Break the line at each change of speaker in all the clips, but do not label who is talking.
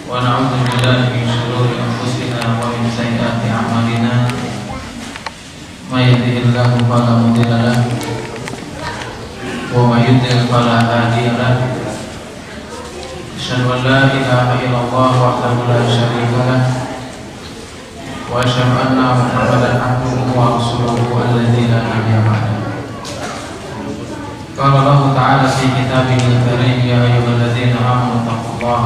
ونعوذ بالله من شرور أنفسنا ومن سيئات أعمالنا من يهده الله فلا مضل له ومن يضلل فلا هادي له أشهد أن لا إله إلا الله وحده لا شريك له وأشهد أن محمدا عبده ورسوله الذي لا نبي بعده. قال الله تعالى في كتابه الكريم يا أيها الذين آمنوا اتقوا الله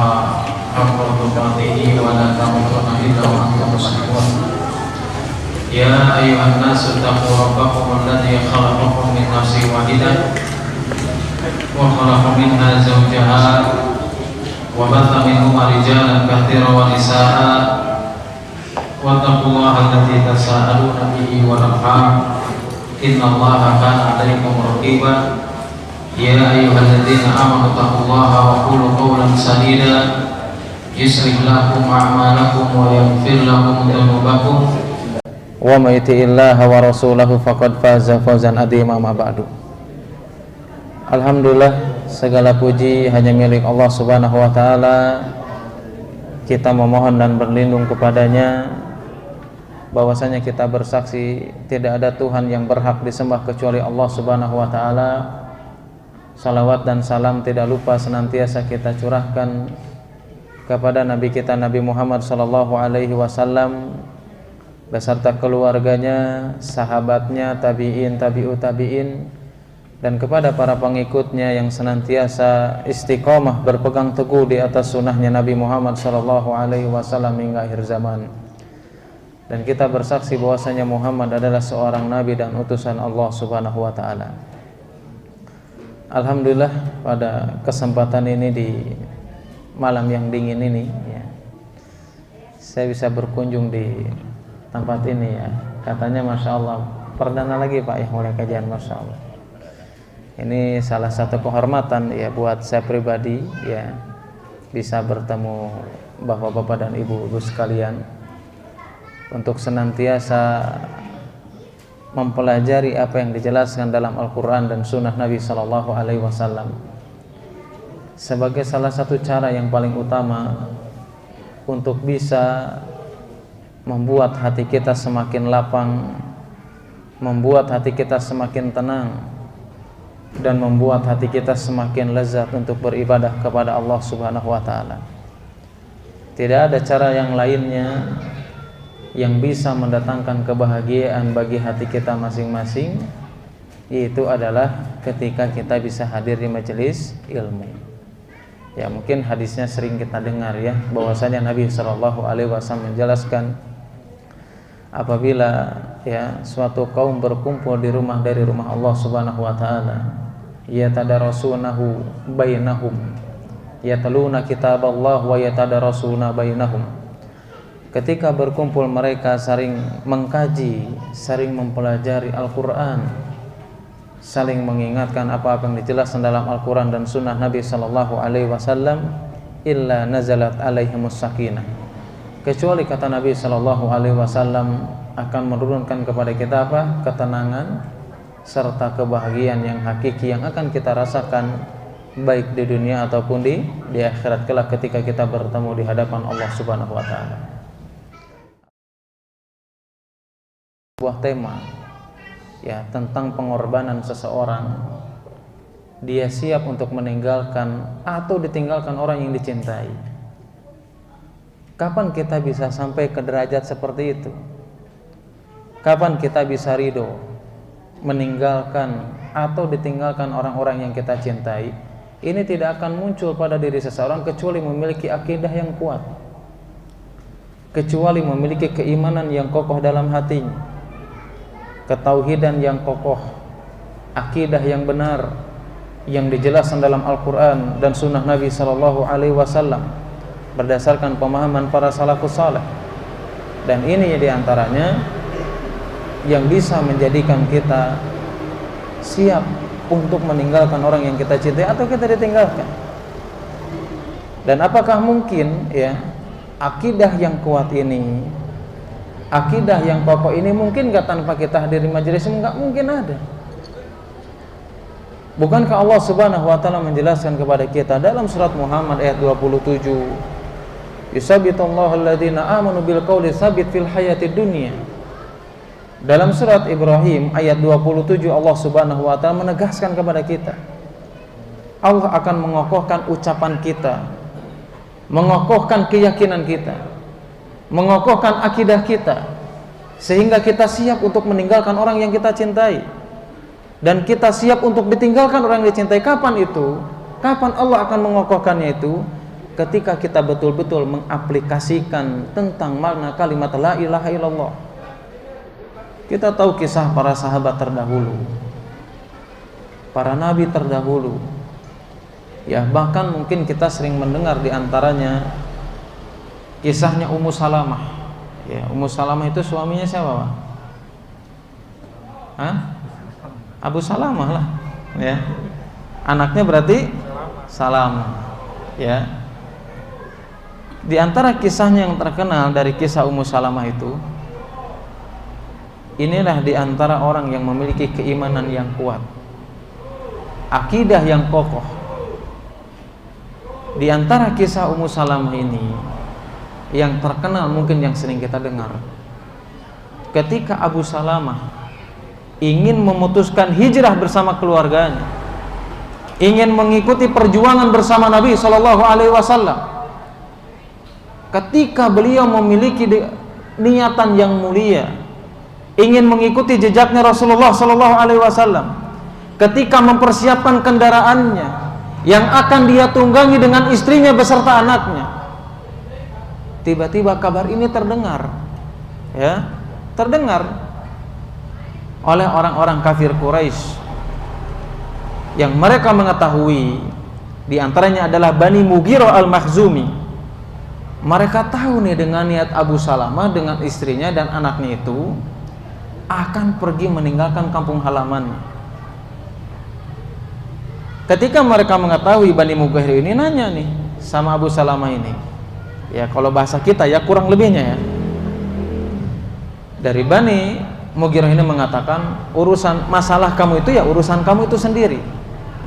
حق تقاته ولا تموتن إلا وأنتم مسلمون. يا أيها الناس اتقوا ربكم الذي خلقكم من نفس واحدة وخلق منها زوجها وبث منهما رجالا كثيرا ونساء واتقوا الله الذي تساءلون به والأرحام إن الله كان عليكم رقيبا. يا أيها الذين آمنوا اتقوا الله وقولوا قولا سديدا يصلح لكم أعمالكم ويغفر لكم ذنوبكم ومن يطع الله ورسوله فقد فاز فوزا عظيما. أما بعد. Alhamdulillah, segala puji hanya milik Allah Subhanahu wa taala. Kita memohon dan berlindung kepadanya, bahwasanya kita bersaksi tidak ada Tuhan yang berhak disembah kecuali Allah Subhanahu wa taala. Salawat dan salam tidak lupa senantiasa kita curahkan kepada Nabi kita Nabi Muhammad sallallahu alaihi wasallam beserta keluarganya, sahabatnya, tabi'in, tabi'ut tabi'in, dan kepada para pengikutnya yang senantiasa istiqomah berpegang teguh di atas sunnahnya Nabi Muhammad sallallahu alaihi wasallam hingga akhir zaman. Dan kita bersaksi bahwasanya Muhammad adalah seorang nabi dan utusan Allah Subhanahu wa taala. Alhamdulillah, pada kesempatan ini di malam yang dingin ini ya, saya bisa berkunjung di tempat ini ya. Katanya Masya Allah, perdana lagi Pak ya mulai kajian. Masya Allah, ini salah satu kehormatan ya buat saya pribadi ya, bisa bertemu bapak-bapak dan ibu-ibu sekalian untuk senantiasa mempelajari apa yang dijelaskan dalam Al-Quran dan Sunnah Nabi Sallallahu Alaihi Wasallam sebagai salah satu cara yang paling utama untuk bisa membuat hati kita semakin lapang, membuat hati kita semakin tenang, dan membuat hati kita semakin lezat untuk beribadah kepada Allah Subhanahu wa taala. Tidak ada cara yang lainnya yang bisa mendatangkan kebahagiaan bagi hati kita masing-masing, yaitu adalah ketika kita bisa hadir di majelis ilmu. Ya, mungkin hadisnya sering kita dengar ya, bahwasanya Nabi sallallahu alaihi wasallam menjelaskan apabila ya suatu kaum berkumpul di rumah dari rumah Allah Subhanahu wa taala, yatadarasunahu bainahum, yatluna kitaballah wa yatadarasuna bainahum. Ketika berkumpul mereka saling mengkaji, saling mempelajari Al-Quran, saling mengingatkan apa yang dijelaskan dalam Al-Quran dan Sunnah Nabi Sallallahu Alaihi Wasallam, illa nazalat alaihimus sakinah. Kecuali kata Nabi Sallallahu Alaihi Wasallam akan menurunkan kepada kita apa? Ketenangan serta kebahagiaan yang hakiki yang akan kita rasakan baik di dunia ataupun di akhirat kelak ketika kita bertemu di hadapan Allah Subhanahu Wa Taala. Sebuah tema ya tentang pengorbanan seseorang, dia siap untuk meninggalkan atau ditinggalkan orang yang dicintai. Kapan kita bisa sampai ke derajat seperti itu? Kapan kita bisa ridho meninggalkan atau ditinggalkan orang-orang yang kita cintai? Ini tidak akan muncul pada diri seseorang kecuali memiliki akidah yang kuat, kecuali memiliki keimanan yang kokoh dalam hatinya, ketauhidan yang kokoh, akidah yang benar yang dijelaskan dalam Al-Quran dan Sunnah Nabi Sallallahu Alaihi Wasallam berdasarkan pemahaman para salafus saleh. Dan ini diantaranya yang bisa menjadikan kita siap untuk meninggalkan orang yang kita cintai atau kita ditinggalkan. Dan apakah mungkin ya akidah yang kuat ini, akidah yang kokoh ini mungkin gak tanpa kita hadir di majelis? Enggak mungkin ada. Bukankah Allah Subhanahu wa taala menjelaskan kepada kita dalam surat Muhammad ayat 27 Yusabitullahu alladziina aamanu bil qauli tsabit fil hayatid dunya. Dalam surat Ibrahim ayat 27 Allah Subhanahu wa taala menegaskan kepada kita, Allah akan mengokohkan ucapan kita, mengokohkan keyakinan kita, mengokohkan akidah kita, sehingga kita siap untuk meninggalkan orang yang kita cintai, dan kita siap untuk ditinggalkan orang yang dicintai. Kapan itu? Kapan Allah akan mengokohkannya itu? Ketika kita betul-betul mengaplikasikan tentang makna kalimat la ilaha illallah. Kita tahu kisah para sahabat terdahulu, para nabi terdahulu, ya, bahkan mungkin kita sering mendengar diantaranya kisahnya Ummu Salamah. Ya, Ummu Salamah itu suaminya siapa, Pak? Hah? Abu Salamah lah, ya. Anaknya berarti Salamah, ya. Di antara kisahnya yang terkenal dari kisah Ummu Salamah itu, inilah di antara orang yang memiliki keimanan yang kuat, akidah yang kokoh. Di antara kisah Ummu Salamah ini yang terkenal mungkin yang sering kita dengar, ketika Abu Salamah ingin memutuskan hijrah bersama keluarganya, ingin mengikuti perjuangan bersama Nabi Shallallahu Alaihi Wasallam, ketika beliau memiliki niatan yang mulia, ingin mengikuti jejaknya Rasulullah Shallallahu Alaihi Wasallam, ketika mempersiapkan kendaraannya yang akan dia tunggangi dengan istrinya beserta anaknya, tiba-tiba kabar ini terdengar, ya, terdengar oleh orang-orang kafir Quraisy yang mereka mengetahui, diantaranya adalah Bani Mughirah al-Makhzumi. Mereka tahu nih dengan niat Abu Salamah dengan istrinya dan anaknya itu akan pergi meninggalkan kampung halaman. Ketika mereka mengetahui, Bani Mughirah ini nanya nih sama Abu Salamah ini, ya kalau bahasa kita ya kurang lebihnya ya, dari Bani Mughirah ini mengatakan, urusan masalah kamu itu ya urusan kamu itu sendiri.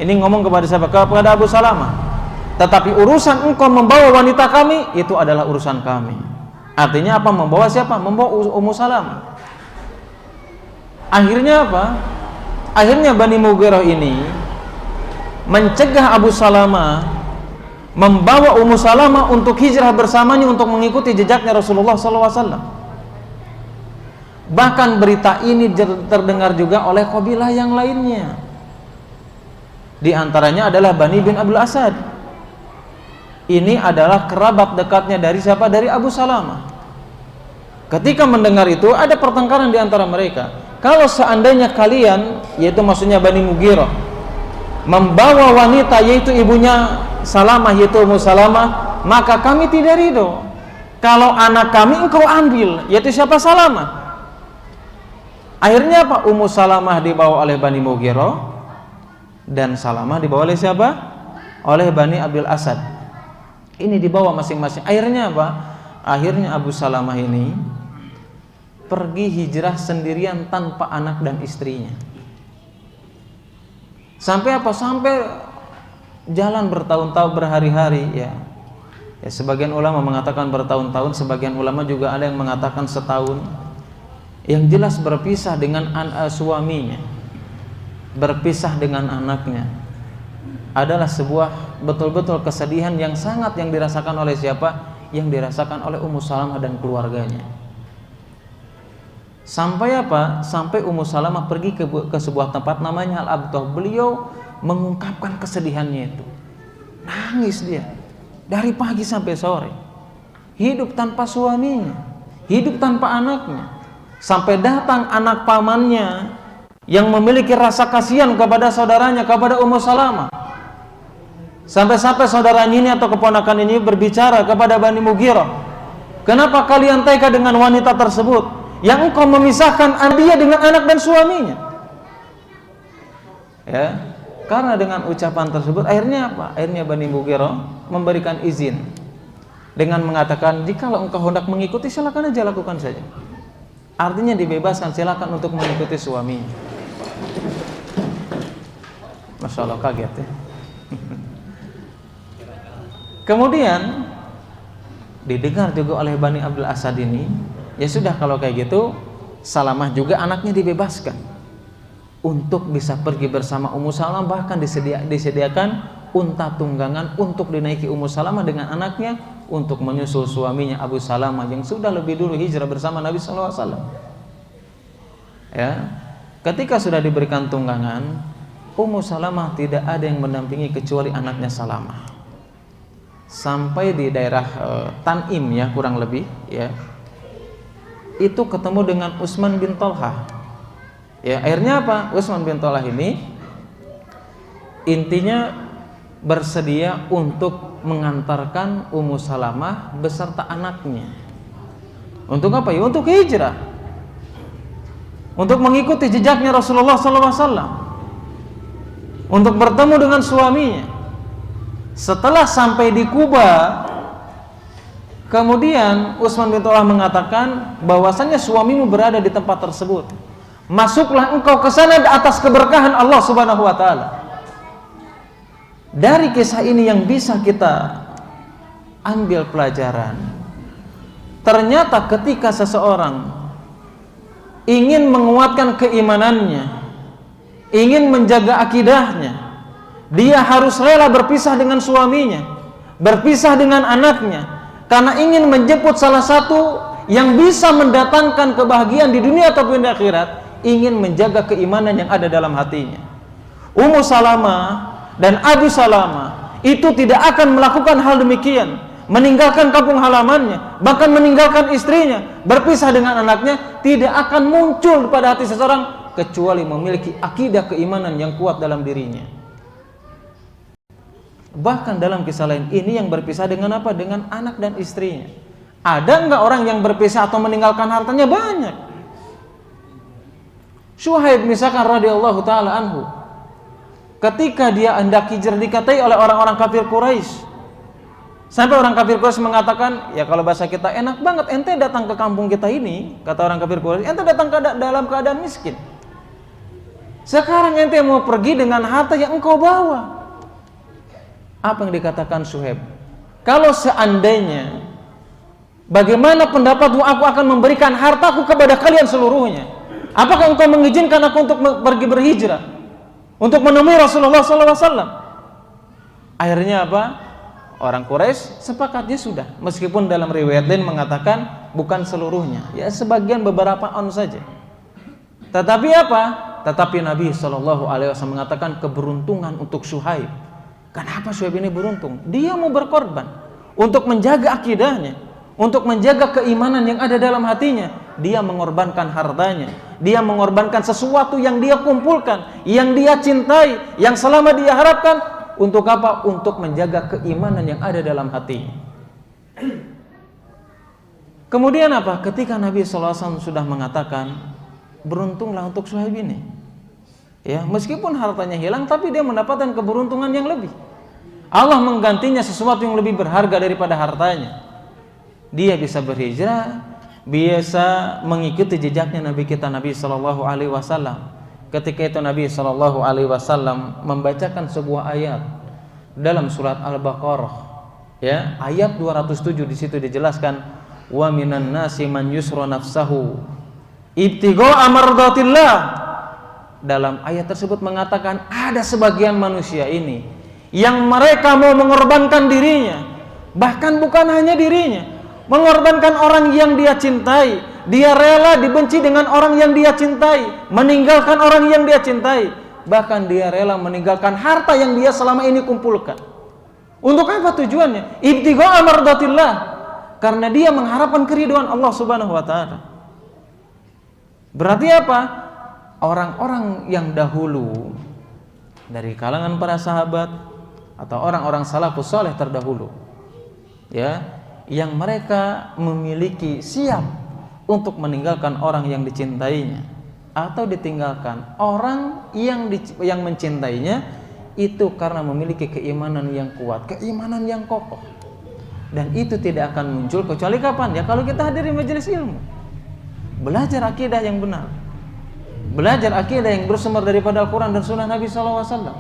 Ini ngomong kepada siapa? Kepada Abu Salamah. Tetapi urusan engkau membawa wanita kami itu adalah urusan kami. Artinya apa? Membawa siapa? Membawa Ummu Salamah. Akhirnya apa? Akhirnya Bani Mughirah ini mencegah Abu Salamah membawa Ummu Salamah untuk hijrah bersamanya untuk mengikuti jejaknya Rasulullah SAW. Bahkan berita ini terdengar juga oleh kabilah yang lainnya. Di antaranya adalah Bani bin Abdul Asad. Ini adalah kerabat dekatnya dari siapa? Dari Abu Salamah. Ketika mendengar itu, ada pertengkaran di antara mereka. Kalau seandainya kalian, yaitu maksudnya Bani Mughirah, membawa wanita yaitu ibunya Salamah, yaitu Ummu Salamah, maka kami tidak ridho. Kalau anak kami engkau ambil, yaitu siapa? Salamah. Akhirnya apa? Ummu Salamah dibawa oleh Bani Mughirah dan Salamah dibawa oleh siapa? Oleh Bani Abdul Asad. Ini dibawa masing-masing. Akhirnya apa? Akhirnya Abu Salamah ini pergi hijrah sendirian tanpa anak dan istrinya. Sampai apa? Sampai jalan bertahun-tahun, berhari-hari, ya. Ya, sebagian ulama mengatakan bertahun-tahun, sebagian ulama juga ada yang mengatakan setahun. Yang jelas berpisah dengan suaminya, berpisah dengan anaknya, adalah sebuah betul-betul kesedihan yang sangat yang dirasakan oleh siapa? Yang dirasakan oleh Ummu Salamah dan keluarganya. Sampai apa? Sampai Ummu Salamah pergi ke sebuah tempat namanya Al-Abtah. Beliau mengungkapkan kesedihannya itu. Nangis dia dari pagi sampai sore. Hidup tanpa suaminya, hidup tanpa anaknya. Sampai datang anak pamannya yang memiliki rasa kasihan kepada saudaranya, kepada Ummu Salamah. Sampai-sampai saudaranya ini atau keponakan ini berbicara kepada Bani Mughirah, kenapa kalian tega dengan wanita tersebut yang engkau memisahkan dia dengan anak dan suaminya? Ya, karena dengan ucapan tersebut akhirnya apa? Akhirnya Bani Mughirah memberikan izin dengan mengatakan, jikalau engkau hendak mengikuti silakan aja, lakukan saja. Artinya dibebaskan, silakan untuk mengikuti suaminya. Masya Allah, kaget ya. Kemudian didengar juga oleh Bani Abdul Asad ini, ya sudah kalau kayak gitu Salamah juga anaknya dibebaskan untuk bisa pergi bersama Ummu Salamah, bahkan disediakan unta tunggangan untuk dinaiki Ummu Salamah dengan anaknya untuk menyusul suaminya Abu Salamah yang sudah lebih dulu hijrah bersama Nabi SAW. Ya, ketika sudah diberikan tunggangan, Ummu Salamah tidak ada yang mendampingi kecuali anaknya Salamah. Sampai di daerah Tanim ya kurang lebih ya, itu ketemu dengan Utsman bin Thalhah. Ya, akhirnya apa? Utsman bin Thalhah ini intinya bersedia untuk mengantarkan Ummu Salamah beserta anaknya. Untuk apa ya? Untuk hijrah. Untuk mengikuti jejaknya Rasulullah SAW. Untuk bertemu dengan suaminya. Setelah sampai di Kuba, kemudian Utsman bin Thalhah mengatakan bahwasannya suamimu berada di tempat tersebut. Masuklah engkau ke sana atas keberkahan Allah Subhanahu wa taala. Dari kisah ini yang bisa kita ambil pelajaran. Ternyata ketika seseorang ingin menguatkan keimanannya, ingin menjaga akidahnya, dia harus rela berpisah dengan suaminya, berpisah dengan anaknya, karena ingin menjemput salah satu yang bisa mendatangkan kebahagiaan di dunia ataupun di akhirat, ingin menjaga keimanan yang ada dalam hatinya. Ummu Salamah dan Abu Salamah itu tidak akan melakukan hal demikian, meninggalkan kampung halamannya, bahkan meninggalkan istrinya, berpisah dengan anaknya, tidak akan muncul pada hati seseorang kecuali memiliki akidah keimanan yang kuat dalam dirinya. Bahkan dalam kisah lain ini yang berpisah dengan apa? Dengan anak dan istrinya. Ada enggak orang yang berpisah atau meninggalkan hartanya? Banyak. Syuhaib misalkan radhiyallahu taala anhu, ketika dia hendak hijrah dikatai oleh orang-orang kafir Quraisy. Sampai orang kafir Quraisy mengatakan, ya kalau bahasa kita enak banget, ente datang ke kampung kita ini, kata orang kafir Quraisy, ente datang dalam keadaan miskin. Sekarang ente mau pergi dengan harta yang engkau bawa. Apa yang dikatakan Syuhaib? Kalau seandainya, bagaimana pendapatmu aku akan memberikan hartaku kepada kalian seluruhnya? Apakah engkau mengizinkan aku untuk pergi berhijrah, untuk menemui Rasulullah SAW? Akhirnya apa? Orang Quraisy sepakatnya sudah, meskipun dalam riwayat lain mengatakan bukan seluruhnya, ya sebagian beberapa on saja. Tetapi apa? Tetapi Nabi SAW mengatakan keberuntungan untuk Syuhaib. Kenapa Syuhaib ini beruntung? Dia mau berkorban untuk menjaga akidahnya, untuk menjaga keimanan yang ada dalam hatinya. Dia mengorbankan hartanya, dia mengorbankan sesuatu yang dia kumpulkan, yang dia cintai, yang selama dia harapkan. Untuk apa? Untuk menjaga keimanan yang ada dalam hatinya. Kemudian apa? Ketika Nabi SAW sudah mengatakan, beruntunglah untuk Syuhaib ini. Ya, meskipun hartanya hilang, tapi dia mendapatkan keberuntungan yang lebih. Allah menggantinya sesuatu yang lebih berharga daripada hartanya. Dia bisa berhijrah, biasa mengikuti jejaknya Nabi kita Nabi SAW. Ketika itu Nabi SAW membacakan sebuah ayat dalam surat Al-Baqarah, ya, ayat 207. Di situ dijelaskan, wa minan nasi man yusra nafsahu ibtigha'a mardatillah. Dalam ayat tersebut mengatakan ada sebagian manusia ini yang mereka mau mengorbankan dirinya, bahkan bukan hanya dirinya, mengorbankan orang yang dia cintai. Dia rela dibenci dengan orang yang dia cintai, meninggalkan orang yang dia cintai, bahkan dia rela meninggalkan harta yang dia selama ini kumpulkan. Untuk apa tujuannya? Ibtigha'a mardatillah, karena dia mengharapkan keridhaan Allah Subhanahu wa taala. Berarti apa? Orang-orang yang dahulu dari kalangan para sahabat atau orang-orang salafus saleh terdahulu, ya, yang mereka memiliki siap untuk meninggalkan orang yang dicintainya atau ditinggalkan orang yang mencintainya, itu karena memiliki keimanan yang kuat, keimanan yang kokoh. Dan itu tidak akan muncul kecuali kapan? Ya kalau kita hadiri majelis ilmu, belajar akidah yang benar, belajar akidah yang bersumber daripada Al-Quran dan Sunnah Nabi SAW.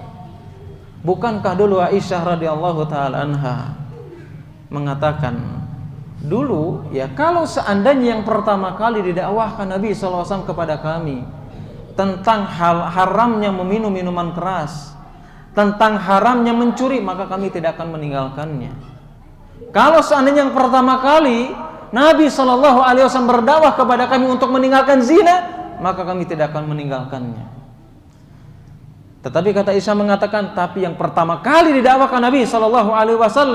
Bukankah dulu Aisyah radhiyallahu ta'ala anha mengatakan, Dulu ya, kalau seandainya yang pertama kali didakwahkan Nabi SAW kepada kami tentang haramnya meminum minuman keras, tentang haramnya mencuri, maka kami tidak akan meninggalkannya. Kalau seandainya yang pertama kali Nabi SAW berdakwah kepada kami untuk meninggalkan zina, maka kami tidak akan meninggalkannya. Tetapi kata Isa mengatakan, tapi yang pertama kali didakwahkan Nabi SAW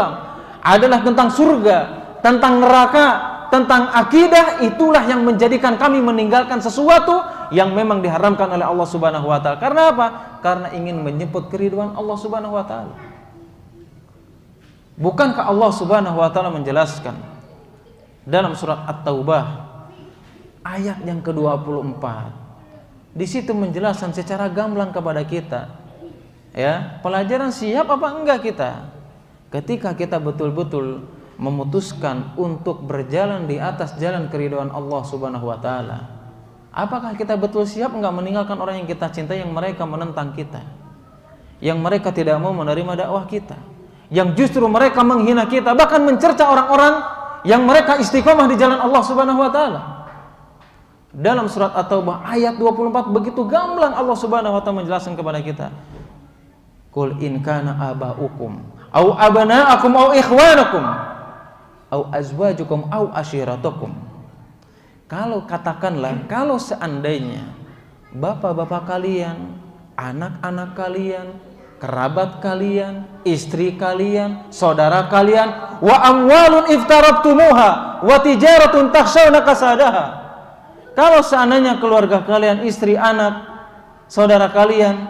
adalah tentang surga, tentang neraka, tentang akidah. Itulah yang menjadikan kami meninggalkan sesuatu yang memang diharamkan oleh Allah Subhanahu wa taala. Karena apa? Karena ingin menyebut keridhaan Allah Subhanahu wa taala. Bukankah Allah Subhanahu wa taala menjelaskan dalam surat At-Taubah ayat yang ke-24? Di situ menjelaskan secara gamblang kepada kita, ya, pelajaran siap apa enggak kita ketika kita betul-betul memutuskan untuk berjalan di atas jalan keridhaan Allah Subhanahu wa taala. Apakah kita betul siap enggak meninggalkan orang yang kita cintai, yang mereka menentang kita, yang mereka tidak mau menerima dakwah kita, yang justru mereka menghina kita, bahkan mencerca orang-orang yang mereka istiqomah di jalan Allah Subhanahu wa taala. Dalam surat At-Taubah ayat 24 begitu gamblang Allah Subhanahu wa taala menjelaskan kepada kita, qul in kana aba'ukum au abana'akum au ikhwanakum au azwajukum au ashiratukum. Kalau katakanlah, kalau seandainya bapak-bapak kalian, anak-anak kalian, kerabat kalian, istri kalian, saudara kalian, wa amwalun iftarabtumuha wa tijaratun takhshawna kasadaha. Kalau seandainya keluarga kalian, istri, anak, saudara kalian,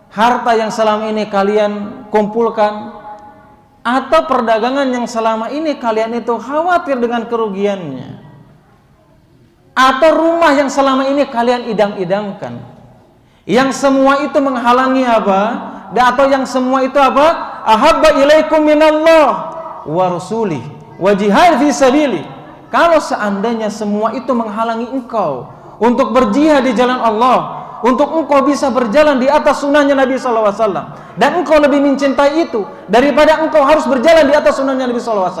harta yang selama ini kalian kumpulkan, atau perdagangan yang selama ini kalian itu khawatir dengan kerugiannya, atau rumah yang selama ini kalian idam-idamkan, yang semua itu menghalangi apa? Atau yang semua itu apa? Ahabba ilaikum minallah wa rasulih wa jihad fi sabilih. Kalau seandainya semua itu menghalangi engkau untuk berjihad di jalan Allah, untuk engkau bisa berjalan di atas sunnahnya Nabi SAW, dan engkau lebih mencintai itu daripada engkau harus berjalan di atas sunnahnya Nabi SAW,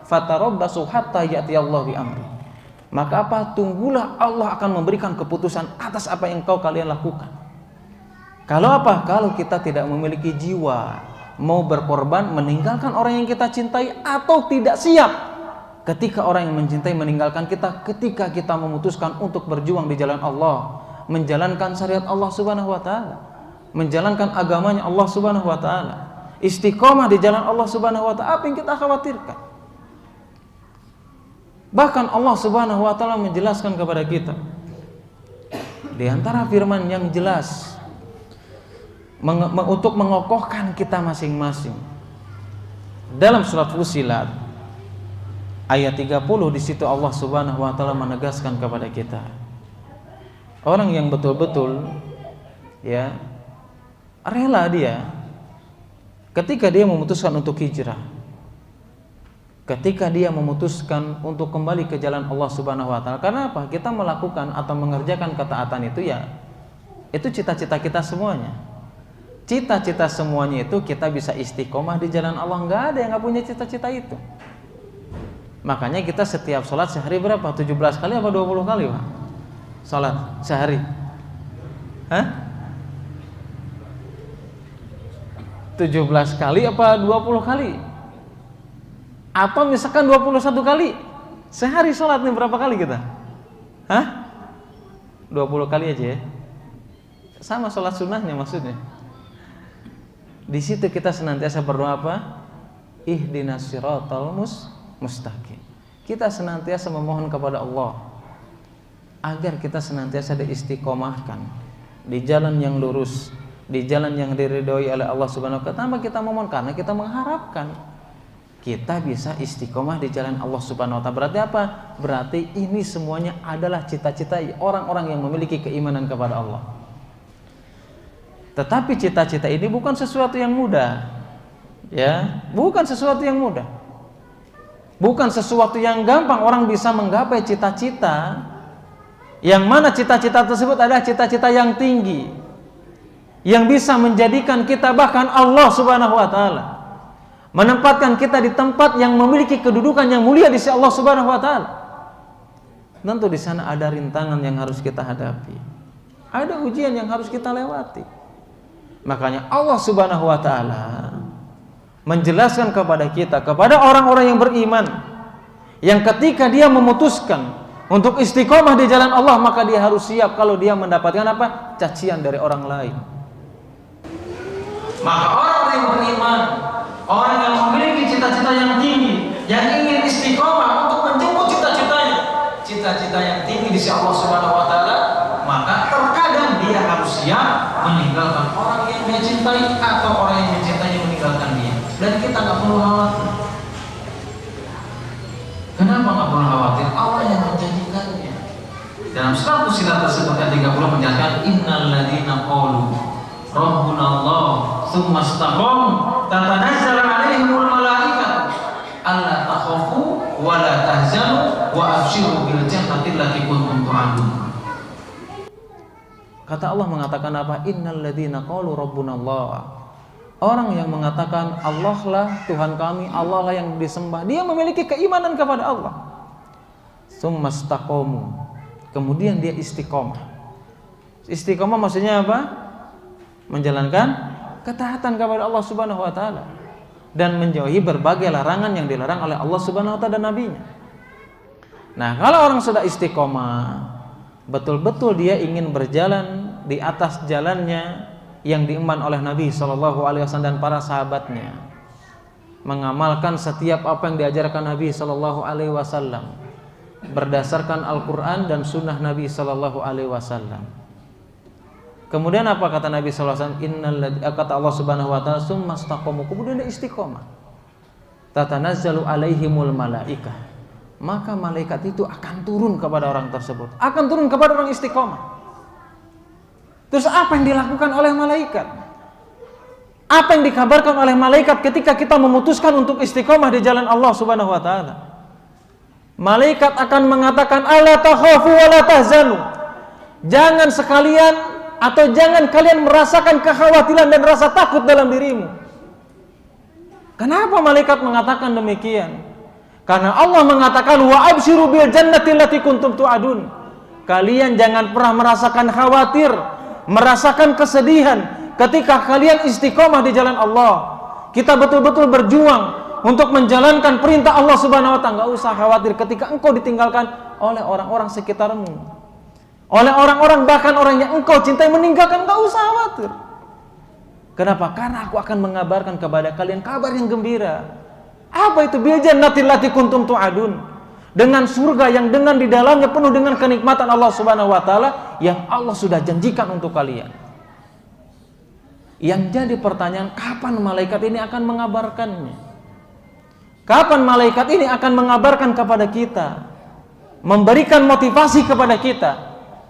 fatarabbasu hatta ya'ti Allah bi amri. Maka apa? Tunggulah Allah akan memberikan keputusan atas apa yang kalian lakukan. Kalau apa? Kalau kita tidak memiliki jiwa mau berkorban meninggalkan orang yang kita cintai, atau tidak siap ketika orang yang mencintai meninggalkan kita, ketika kita memutuskan untuk berjuang di jalan Allah, menjalankan syariat Allah Subhanahu wa taala, menjalankan agamanya Allah Subhanahu wa taala, istiqomah di jalan Allah Subhanahu wa taala, apa yang kita khawatirkan? Bahkan Allah Subhanahu wa taala menjelaskan kepada kita di antara firman yang jelas untuk mengokohkan kita masing-masing. Dalam surat Fussilat ayat 30, di situ Allah Subhanahu wa taala menegaskan kepada kita, orang yang betul-betul ya rela dia ketika dia memutuskan untuk hijrah, ketika dia memutuskan untuk kembali ke jalan Allah Subhanahu wa taala. Karena apa? Kita melakukan atau mengerjakan ketaatan itu, ya itu cita-cita kita semuanya. Cita-cita semuanya itu kita bisa istiqomah di jalan Allah. Enggak ada yang enggak punya cita-cita itu. Makanya kita setiap sholat sehari berapa? 17 kali apa 20 kali, Pak? Sholat sehari? Hah? 17 kali apa 20 kali? Atau misalkan 21 kali? Sehari sholat nih berapa kali kita? Hah? 20 kali aja ya? Sama sholat sunnahnya maksudnya. Di situ kita senantiasa berdoa apa? Ihdinas siratal mustaqim. Kita senantiasa memohon kepada Allah agar kita senantiasa diistiqomahkan di jalan yang lurus, di jalan yang diridhoi oleh Allah Subhanahu wa taala. Kenapa kita memohon? Karena kita mengharapkan kita bisa istiqomah di jalan Allah Subhanahu wa taala. Berarti apa? Berarti ini semuanya adalah cita-cita orang-orang yang memiliki keimanan kepada Allah. Tetapi cita-cita ini bukan sesuatu yang mudah. Ya, bukan sesuatu yang mudah. Bukan sesuatu yang gampang orang bisa menggapai cita-cita, yang mana cita-cita tersebut adalah cita-cita yang tinggi, yang bisa menjadikan kita bahkan Allah Subhanahu wa taala menempatkan kita di tempat yang memiliki kedudukan yang mulia di sisi Allah Subhanahu wa taala. Tentu di sana ada rintangan yang harus kita hadapi. Ada ujian yang harus kita lewati. Makanya Allah Subhanahu wa taala menjelaskan kepada kita, kepada orang-orang yang beriman, yang ketika dia memutuskan untuk istiqomah di jalan Allah, maka dia harus siap kalau dia mendapatkan apa? Cacian dari orang lain. Maka orang yang beriman, orang yang memiliki cita-cita yang tinggi, yang ingin istiqomah untuk menjemput cita-citanya, cita-cita yang tinggi di sisi Allah Subhanahu wa taala, maka terkadang dia harus siap meninggalkan orang yang dia cintai atau orang yang mencintainya meninggalkan dia. Dan kita nggak perlu khawatir. Kenapa nggak perlu khawatir? Allah yang menjanjikannya. Dalam surat Fussilat tersebut ayat 30 menjelaskan innal ladzina qalu rabbuna Allah tsumma istaqamu tatanazzalu 'alaihimul malaikatu alla takhafu wa la tahzanu wa abshiru bil jannati allati kuntum tu'adun. Kata Allah mengatakan apa? Innal ladzina qalu rabbuna Allah. Orang yang mengatakan Allah lah Tuhan kami, Allah lah yang disembah, dia memiliki keimanan kepada Allah. Tsumma istaqamu. Kemudian dia istiqomah. Istiqomah maksudnya apa? Menjalankan ketaatan kepada Allah Subhanahu wa taala dan menjauhi berbagai larangan yang dilarang oleh Allah Subhanahu wa taala dan nabinya. Nah, kalau orang sudah istiqomah, betul-betul dia ingin berjalan di atas jalannya yang diemban oleh Nabi Shallallahu Alaihi Wasallam dan para sahabatnya, mengamalkan setiap apa yang diajarkan Nabi Shallallahu Alaihi Wasallam berdasarkan Al-Quran dan Sunnah Nabi Shallallahu Alaihi Wasallam. Kemudian apa kata Nabi Sallallahu Alaihi Wasallam? Kata Allah Subhanahu Wa Taala, "Tsumma istaqamu." Kemudian dia istiqomah. Tatanazzalu alaihimul malaikah. Maka malaikat itu akan turun kepada orang tersebut, akan turun kepada orang istiqomah. Terus apa yang dilakukan oleh malaikat? Apa yang dikabarkan oleh malaikat ketika kita memutuskan untuk istiqomah di jalan Allah Subhanahu wa taala? Malaikat akan mengatakan alla takhafu wa la tahzanu. Jangan sekalian atau jangan kalian merasakan kekhawatiran dan rasa takut dalam dirimu. Kenapa malaikat mengatakan demikian? Karena Allah mengatakan wa abshiru bil jannati allati kuntum tu'adun. Kalian jangan pernah merasakan khawatir, merasakan kesedihan ketika kalian istiqomah di jalan Allah. Kita betul-betul berjuang untuk menjalankan perintah Allah Subhanahu wa taala. Enggak usah khawatir ketika engkau ditinggalkan oleh orang-orang sekitarmu, oleh orang-orang bahkan orang yang engkau cintai meninggalkan. Enggak usah khawatir. Kenapa? Karena aku akan mengabarkan kepada kalian kabar yang gembira. Apa itu? Bil jannati allati kuntum tu'adun. Dengan surga yang dengan di dalamnya penuh dengan kenikmatan Allah Subhanahu wa taala yang Allah sudah janjikan untuk kalian. Yang jadi pertanyaan, kapan malaikat ini akan mengabarkannya? Kapan malaikat ini akan mengabarkan kepada kita, memberikan motivasi kepada kita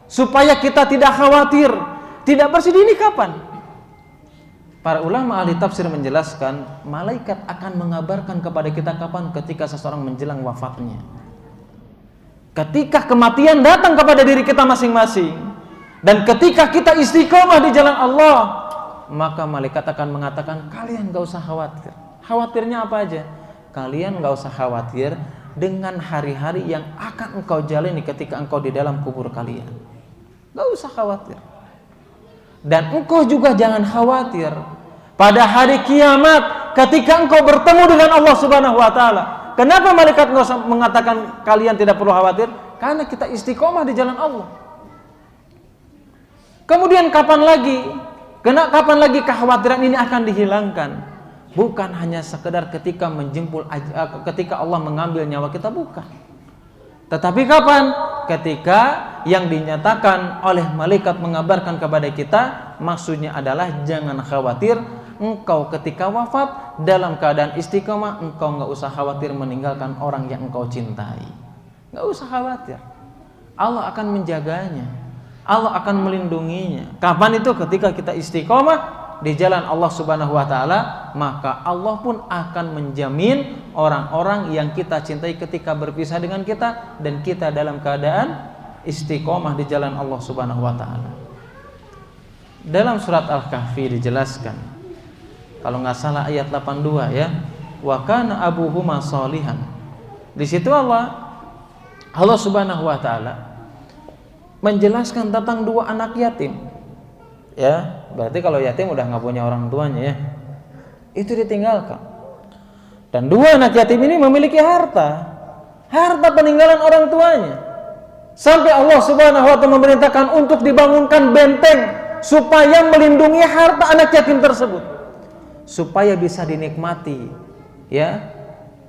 supaya kita tidak khawatir, tidak bersedih? Ini kapan? Para ulama ahli tafsir menjelaskan, malaikat akan mengabarkan kepada kita kapan? Ketika seseorang menjelang wafatnya. Ketika kematian datang kepada diri kita masing-masing, dan ketika kita istiqomah di jalan Allah, maka malaikat akan mengatakan, kalian gak usah khawatir. Khawatirnya apa aja? Kalian gak usah khawatir dengan hari-hari yang akan engkau jalani ketika engkau di dalam kubur kalian. Gak usah khawatir. Dan engkau juga jangan khawatir pada hari kiamat ketika engkau bertemu dengan Allah Subhanahu wa taala. Kenapa malaikat mengatakan kalian tidak perlu khawatir? Karena kita istiqomah di jalan Allah. Kemudian kapan lagi kekhawatiran ini akan dihilangkan? Bukan hanya sekedar ketika ketika Allah mengambil nyawa kita, bukan. Tetapi kapan? Ketika yang dinyatakan oleh malaikat mengabarkan kepada kita, maksudnya adalah jangan khawatir, engkau ketika wafat dalam keadaan istiqomah, engkau gak usah khawatir meninggalkan orang yang engkau cintai. Gak usah khawatir. Allah akan menjaganya, Allah akan melindunginya. Kapan itu? Ketika kita istiqomah di jalan Allah Subhanahu wa taala, maka Allah pun akan menjamin orang-orang yang kita cintai ketika berpisah dengan kita dan kita dalam keadaan istiqomah di jalan Allah Subhanahu wa taala. Dalam surat Al-Kahfi dijelaskan, kalau nggak salah ayat 82 ya, wa kana abuhuma sholihan. Di situ Allah Subhanahu wa taala menjelaskan tentang dua anak yatim. Ya, berarti kalau yatim udah nggak punya orang tuanya ya. Itu ditinggalkan. Dan dua anak yatim ini memiliki harta peninggalan orang tuanya. Sampai Allah Subhanahu wa taala memerintahkan untuk dibangunkan benteng supaya melindungi harta anak yatim tersebut, supaya bisa dinikmati. Ya,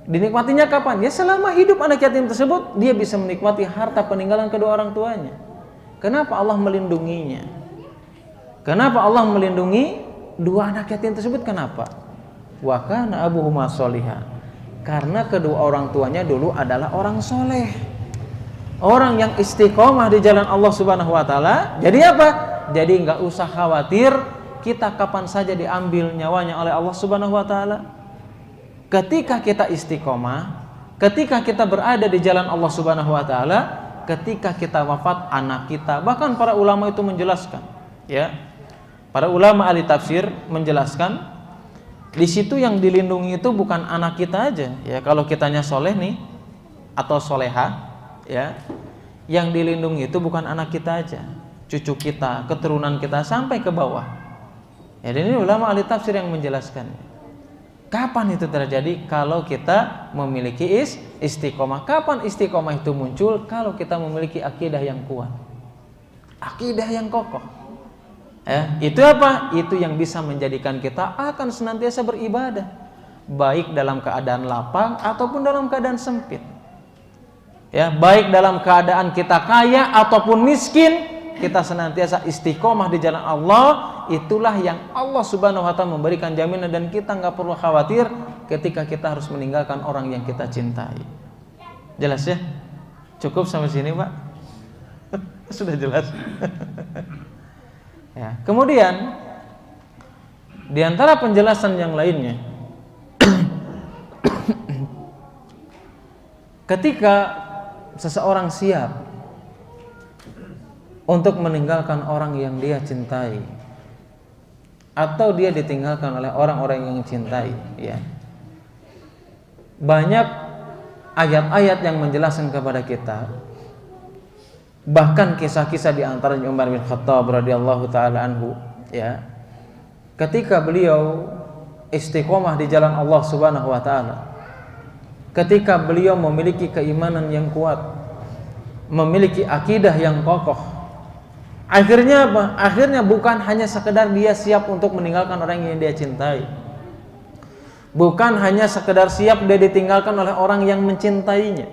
dinikmatinya kapan? Ya selama hidup anak yatim tersebut dia bisa menikmati harta peninggalan kedua orang tuanya. Kenapa Allah melindunginya? Kenapa Allah melindungi dua anak yatim tersebut? Kenapa? Wa kana abuhuma sholihan. Karena kedua orang tuanya dulu adalah orang soleh, orang yang istiqomah di jalan Allah Subhanahu wa taala. Jadi apa? Jadi nggak usah khawatir kita kapan saja diambil nyawanya oleh Allah Subhanahu wa taala. Ketika kita istiqomah, ketika kita berada di jalan Allah Subhanahu wa taala, ketika kita wafat anak kita, bahkan para ulama itu menjelaskan, ya. Para ulama ahli tafsir menjelaskan di situ yang dilindungi itu bukan anak kita aja, ya. Kalau kitanya soleh nih atau soleha, ya, yang dilindungi itu bukan anak kita aja, cucu kita, keturunan kita sampai ke bawah. Ya, dan ini ulama ahli tafsir yang menjelaskan. Kapan itu terjadi? Kalau kita memiliki istiqomah. Kapan istiqomah itu muncul? Kalau kita memiliki akidah yang kuat, akidah yang kokoh. Itu apa? Itu yang bisa menjadikan kita akan senantiasa beribadah, baik dalam keadaan lapang ataupun dalam keadaan sempit. Ya, baik dalam keadaan kita kaya ataupun miskin, kita senantiasa istiqomah di jalan Allah. Itulah yang Allah Subhanahu wa taala memberikan jaminan dan kita nggak perlu khawatir ketika kita harus meninggalkan orang yang kita cintai. Jelas ya? Cukup sampai sini, Pak? Sudah jelas. Ya, kemudian di antara penjelasan yang lainnya, ketika seseorang siap untuk meninggalkan orang yang dia cintai atau dia ditinggalkan oleh orang-orang yang cintai, ya, banyak ayat-ayat yang menjelaskan kepada kita. Bahkan kisah-kisah di antaranya Umar bin Khattab radhiyallahu taala anhu, ya, ketika beliau istiqomah di jalan Allah Subhanahu wa taala, ketika beliau memiliki keimanan yang kuat, memiliki akidah yang kokoh, akhirnya apa? Akhirnya bukan hanya sekedar dia siap untuk meninggalkan orang yang dia cintai, bukan hanya sekedar siap dia ditinggalkan oleh orang yang mencintainya,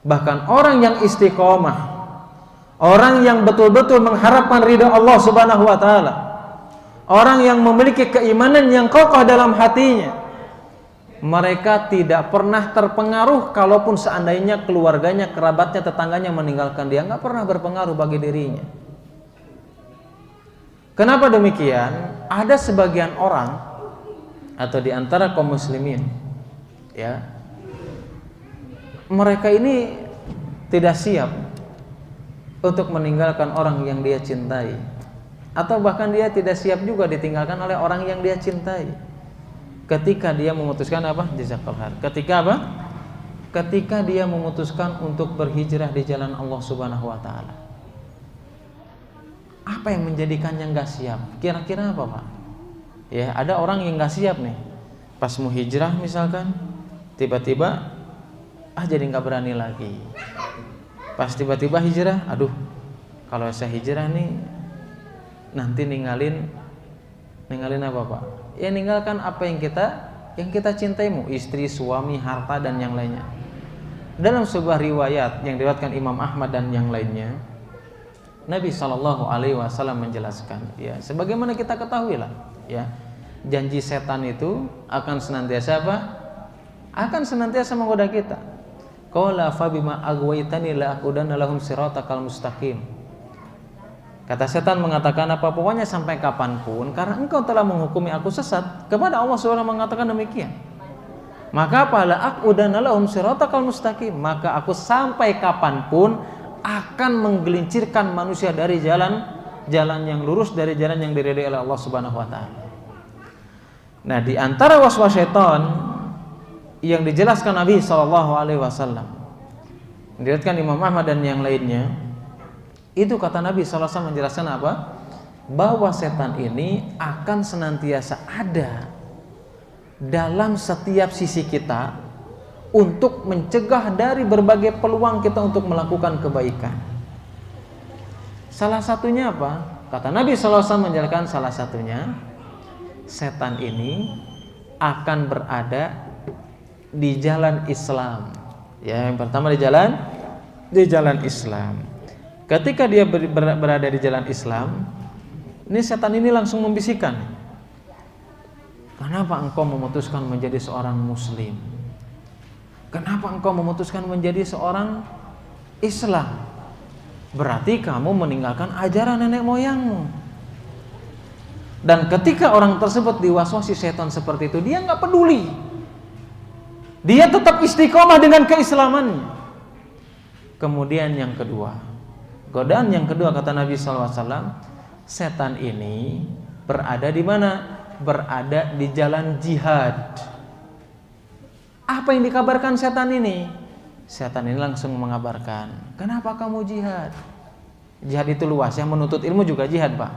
bahkan orang yang istiqomah, orang yang betul-betul mengharapkan ridha Allah Subhanahu wa taala, orang yang memiliki keimanan yang kokoh dalam hatinya, mereka tidak pernah terpengaruh kalaupun seandainya keluarganya, kerabatnya, tetangganya meninggalkan dia, nggak pernah berpengaruh bagi dirinya. Kenapa demikian? Ada sebagian orang atau di antara kaum muslimin, ya, mereka ini tidak siap untuk meninggalkan orang yang dia cintai, atau bahkan dia tidak siap juga ditinggalkan oleh orang yang dia cintai. Ketika dia memutuskan apa? Jazakallah. Ketika apa? Ketika dia memutuskan untuk berhijrah di jalan Allah Subhanahu wa taala. Apa yang menjadikannya nggak siap? Kira-kira apa, Pak? Ya, ada orang yang nggak siap nih. Pas mau hijrah misalkan, tiba-tiba jadi nggak berani lagi. Pas tiba-tiba hijrah, aduh, kalau saya hijrah nih nanti ninggalin apa, Pak? Ya ninggalkan apa yang kita cintai, mu istri, suami, harta dan yang lainnya. Dalam sebuah riwayat yang diriwayatkan Imam Ahmad dan yang lainnya, Nabi SAW menjelaskan, ya, sebagaimana kita ketahui lah, ya, janji setan itu akan senantiasa apa? Akan senantiasa menggoda kita. Qala fa bima aghwaytani la aqudanna lahum siratakal mustaqim. Kata setan mengatakan apa? Pokoknya sampai kapanpun, karena engkau telah menghukumi aku sesat. Kepada Allah SWT mengatakan demikian. Maka apa? La aqudanna lahum siratakal mustaqim. Maka aku sampai kapanpun akan menggelincirkan manusia dari jalan yang lurus, dari jalan yang diridhai oleh Allah Subhanahu wa taala. Nah, di antara waswas syaitan yang dijelaskan Nabi SAW, diriwayatkan Imam Ahmad dan yang lainnya, itu kata Nabi SAW menjelaskan apa? Bahwa setan ini akan senantiasa ada dalam setiap sisi kita untuk mencegah dari berbagai peluang kita untuk melakukan kebaikan. Salah satunya apa? Kata Nabi SAW menjelaskan, salah satunya setan ini akan berada di jalan Islam. Ya, yang pertama di jalan Islam. Ketika dia berada di jalan Islam, ini setan ini langsung membisikkan, kenapa engkau memutuskan menjadi seorang muslim? Kenapa engkau memutuskan menjadi seorang Islam? Berarti kamu meninggalkan ajaran nenek moyangmu. Dan ketika orang tersebut diwaswasi setan seperti itu, dia nggak peduli. Dia tetap istiqomah dengan keislamannya. Kemudian yang kedua, godaan yang kedua kata Nabi SAW, setan ini berada di mana? Berada di jalan jihad. Apa yang dikabarkan setan ini? Setan ini langsung mengabarkan, kenapa kamu jihad? Jihad itu luas, yang menuntut ilmu juga jihad, Pak.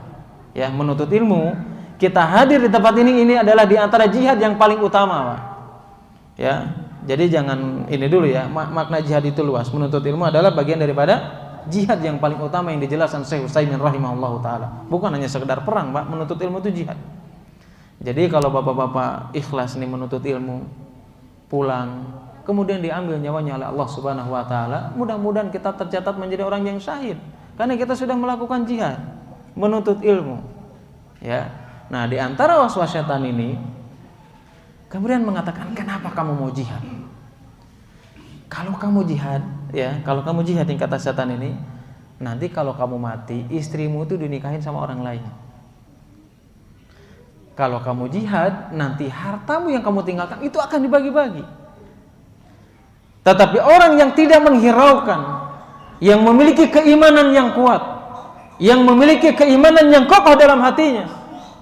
Ya, menuntut ilmu, kita hadir di tempat ini adalah di antara jihad yang paling utama, Pak. Ya, jadi jangan ini dulu ya, makna jihad itu luas. Menuntut ilmu adalah bagian daripada jihad yang paling utama yang dijelaskan Syekh Utsaimin rahimahullahu taala. Bukan hanya sekedar perang, Pak. Menuntut ilmu itu jihad. Jadi kalau bapak-bapak ikhlas nih menuntut ilmu, pulang, kemudian diambil nyawanya oleh Allah Subhanahu wa taala, mudah-mudahan kita tercatat menjadi orang yang syahid karena kita sudah melakukan jihad, menuntut ilmu. Ya. Nah, di antara waswas setan ini kemudian mengatakan, kenapa kamu mau jihad? Kalau kamu jihad, ya, kalau kamu jihad yang kata setan ini, nanti kalau kamu mati, istrimu itu dinikahin sama orang lain. Kalau kamu jihad, nanti hartamu yang kamu tinggalkan itu akan dibagi-bagi. Tetapi orang yang tidak menghiraukan, yang memiliki keimanan yang kuat, yang memiliki keimanan yang kokoh dalam hatinya,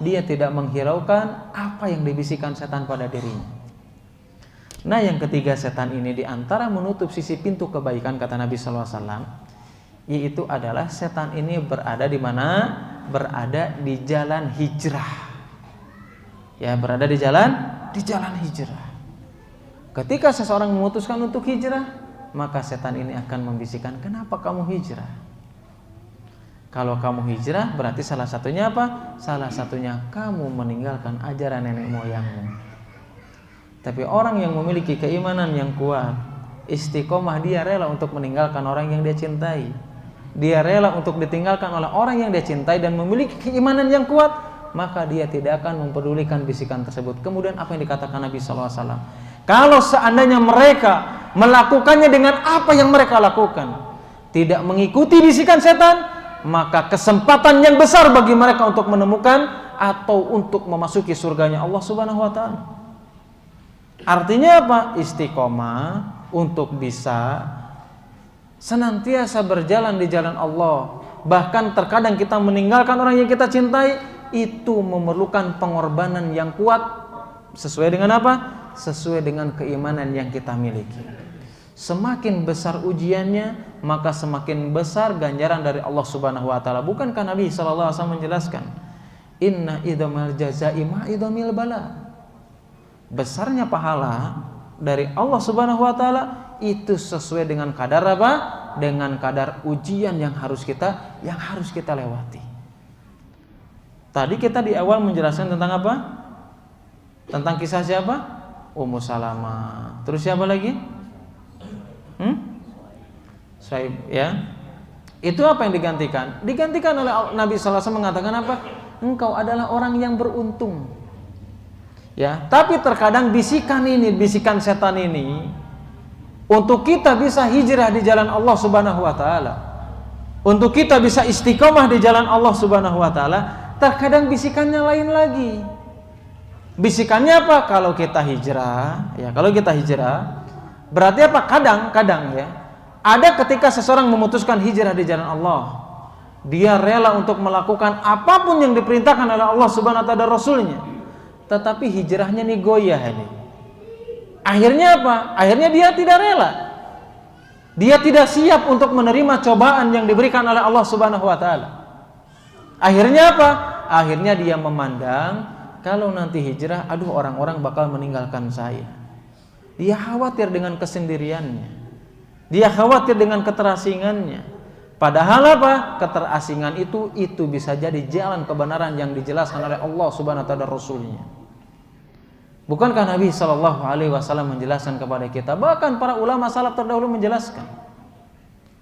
dia tidak menghiraukan apa yang dibisikkan setan pada dirinya. Nah, yang ketiga setan ini diantara menutup sisi pintu kebaikan kata Nabi SAW, yaitu adalah setan ini berada di mana? Berada di jalan hijrah. Ya, berada di jalan hijrah. Ketika seseorang memutuskan untuk hijrah, maka setan ini akan membisikkan, kenapa kamu hijrah? Kalau kamu hijrah, berarti salah satunya apa? Salah satunya kamu meninggalkan ajaran nenek moyangmu. Tapi orang yang memiliki keimanan yang kuat, istiqomah, dia rela untuk meninggalkan orang yang dia cintai. Dia rela untuk ditinggalkan oleh orang yang dia cintai dan memiliki keimanan yang kuat, maka dia tidak akan mempedulikan bisikan tersebut. Kemudian apa yang dikatakan Nabi SAW? Kalau seandainya mereka melakukannya dengan apa yang mereka lakukan, tidak mengikuti bisikan setan, maka kesempatan yang besar bagi mereka untuk menemukan atau untuk memasuki surganya Allah Subhanahu wa taala. Artinya apa? Istiqomah untuk bisa senantiasa berjalan di jalan Allah. Bahkan terkadang kita meninggalkan orang yang kita cintai, itu memerlukan pengorbanan yang kuat. Sesuai dengan apa? Sesuai dengan keimanan yang kita miliki. Semakin besar ujiannya, maka semakin besar ganjaran dari Allah Subhanahu wa taala. Bukankah Nabi sallallahu alaihi wasallam menjelaskan, "Inna idzamal jazaa'i ma idzamil bala." Besarnya pahala dari Allah Subhanahu wa taala itu sesuai dengan kadar apa? Dengan kadar ujian yang harus kita lewati. Tadi kita di awal menjelaskan tentang apa? Tentang kisah siapa? Ummu Salamah. Terus siapa lagi? Syaib, ya. Itu apa yang digantikan? Digantikan oleh Nabi sallallahu alaihi wasallam mengatakan apa? Engkau adalah orang yang beruntung. Ya, tapi terkadang bisikan setan ini untuk kita bisa hijrah di jalan Allah Subhanahu wa taala, untuk kita bisa istiqomah di jalan Allah Subhanahu wa taala, terkadang bisikannya lain lagi. Bisikannya apa? Kalau kita hijrah, berarti apa? Kadang ya, ada ketika seseorang memutuskan hijrah di jalan Allah, dia rela untuk melakukan apapun yang diperintahkan oleh Allah Subhanahu wa taala dan Rasulnya. Tetapi hijrahnya nih goyah ini. Akhirnya apa? Akhirnya dia tidak rela. Dia tidak siap untuk menerima cobaan yang diberikan oleh Allah Subhanahu wa taala. Akhirnya apa? Akhirnya dia memandang kalau nanti hijrah, aduh orang-orang bakal meninggalkan saya. Dia khawatir dengan kesendiriannya. Dia khawatir dengan keterasingannya. Padahal apa? Keterasingan itu bisa jadi jalan kebenaran yang dijelaskan oleh Allah Subhanahu wa taala Rasulnya. Bukankah Nabi Shallallahu Alaihi Wasallam menjelaskan kepada kita? Bahkan para ulama salaf terdahulu menjelaskan.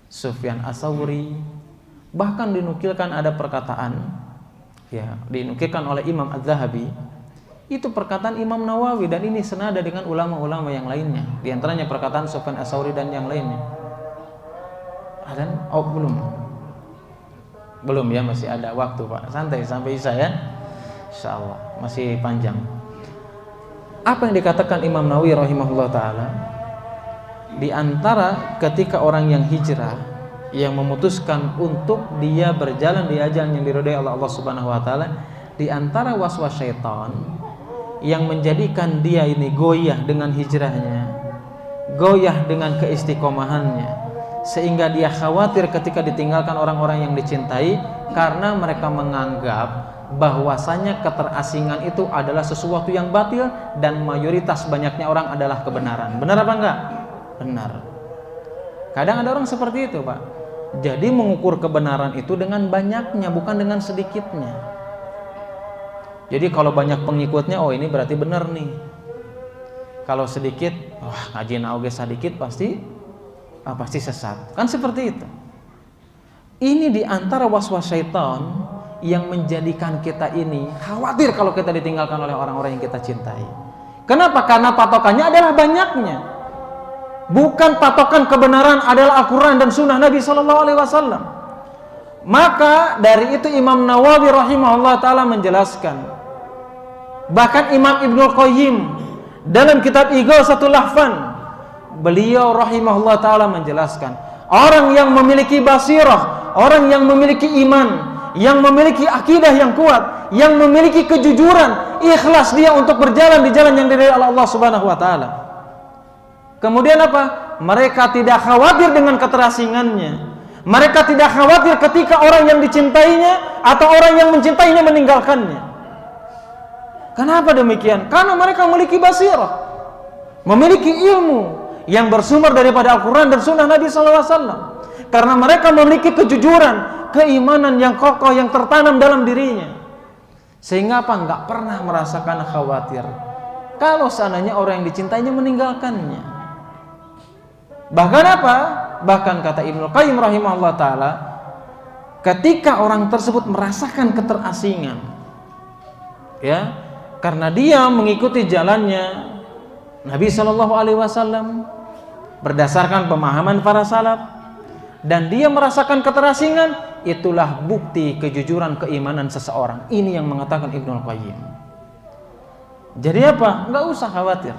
Sufyan Ats-Tsauri, bahkan dinukilkan ada perkataan, ya, dinukilkan oleh Imam Az-Zahabi. Itu perkataan Imam Nawawi dan ini senada dengan ulama-ulama yang lainnya. Di antaranya perkataan Sufyan Ats-Tsauri dan yang lainnya. Dan belum ya, masih ada waktu Pak. Santai sampai Isya ya. Insyaallah masih panjang. Apa yang dikatakan Imam Nawawi rahimahullah ta'ala, di antara ketika orang yang hijrah, yang memutuskan untuk dia berjalan di jalan yang diridhai oleh Allah Subhanahu wa ta'ala, di antara waswas syaitan yang menjadikan dia ini goyah dengan hijrahnya, goyah dengan keistiqomahannya, sehingga dia khawatir ketika ditinggalkan orang-orang yang dicintai, karena mereka menganggap bahwasanya keterasingan itu adalah sesuatu yang batil dan mayoritas banyaknya orang adalah kebenaran. Benar apa enggak? Benar. Kadang ada orang seperti itu, Pak. Jadi mengukur kebenaran itu dengan banyaknya, bukan dengan sedikitnya. Jadi kalau banyak pengikutnya, oh ini berarti benar nih. Kalau sedikit, wah ngaji naoge sedikit pasti sesat. Kan seperti itu. Ini di antara waswas syaitan yang menjadikan kita ini khawatir kalau kita ditinggalkan oleh orang-orang yang kita cintai. Kenapa? Karena patokannya adalah banyaknya. Bukan patokan kebenaran adalah Al-Quran dan Sunnah Nabi Sallallahu Alaihi Wasallam. Maka dari itu Imam Nawawi rahimahullah ta'ala menjelaskan. Bahkan Imam Ibnul Qayyim dalam kitab Ighatsatul Lahfan, beliau rahimahullah ta'ala menjelaskan, orang yang memiliki basirah, orang yang memiliki iman, yang memiliki akidah yang kuat, yang memiliki kejujuran, ikhlas dia untuk berjalan di jalan yang diridhai oleh Allah Subhanahu wa taala. Kemudian apa? Mereka tidak khawatir dengan keterasingannya. Mereka tidak khawatir ketika orang yang dicintainya atau orang yang mencintainya meninggalkannya. Kenapa demikian? Karena mereka memiliki basirah, memiliki ilmu yang bersumber daripada Al-Quran dan Sunnah Nabi SAW. Karena mereka memiliki kejujuran, keimanan yang kokoh, yang tertanam dalam dirinya. Sehingga apa? Enggak pernah merasakan khawatir kalau seandainya orang yang dicintainya meninggalkannya. Bahkan apa? Bahkan kata Ibnu Qayyim rahimahullah ta'ala, ketika orang tersebut merasakan keterasingan, ya, karena dia mengikuti jalannya Nabi Shallallahu Alaihi Wasallam berdasarkan pemahaman para salaf, dan dia merasakan keterasingan, itulah bukti kejujuran keimanan seseorang. Ini yang mengatakan Ibnul Qayyim. Jadi apa? Enggak usah khawatir,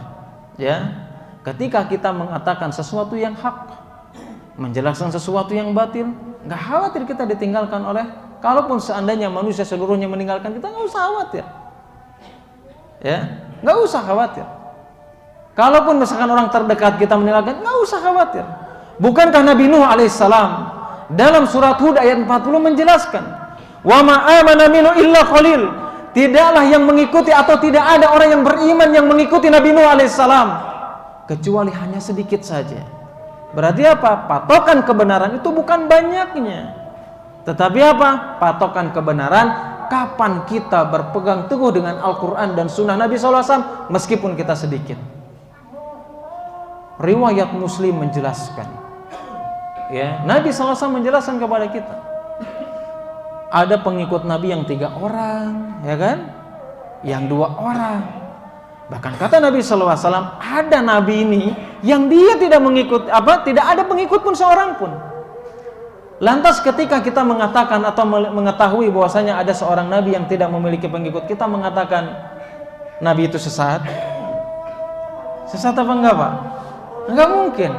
ya. Ketika kita mengatakan sesuatu yang hak, menjelaskan sesuatu yang batil, enggak khawatir kita ditinggalkan oleh, kalaupun seandainya manusia seluruhnya meninggalkan kita, enggak usah khawatir. Ya, enggak usah khawatir. Kalaupun misalkan orang terdekat kita meninggalkan, enggak usah khawatir. Bukankah Nabi Nuh alaihissalam dalam surat Hud ayat 40 menjelaskan, wa ma amana minhu illa qalil, tidaklah yang mengikuti atau tidak ada orang yang beriman yang mengikuti Nabi Nuh alaihissalam kecuali hanya sedikit saja. Berarti apa? Patokan kebenaran itu bukan banyaknya, tetapi apa? Patokan kebenaran kapan kita berpegang teguh dengan Al-Quran dan Sunnah Nabi SAW meskipun kita sedikit. Riwayat Muslim menjelaskan, ya, Nabi SAW menjelaskan kepada kita, ada pengikut Nabi yang 3 orang, ya kan, yang 2 orang. Bahkan kata Nabi SAW, ada Nabi ini yang dia tidak mengikut, tidak ada pengikut pun seorang pun. Lantas ketika kita mengatakan atau mengetahui bahwasanya ada seorang Nabi yang tidak memiliki pengikut, kita mengatakan Nabi itu sesat. Sesat apa enggak, Pak? Enggak mungkin.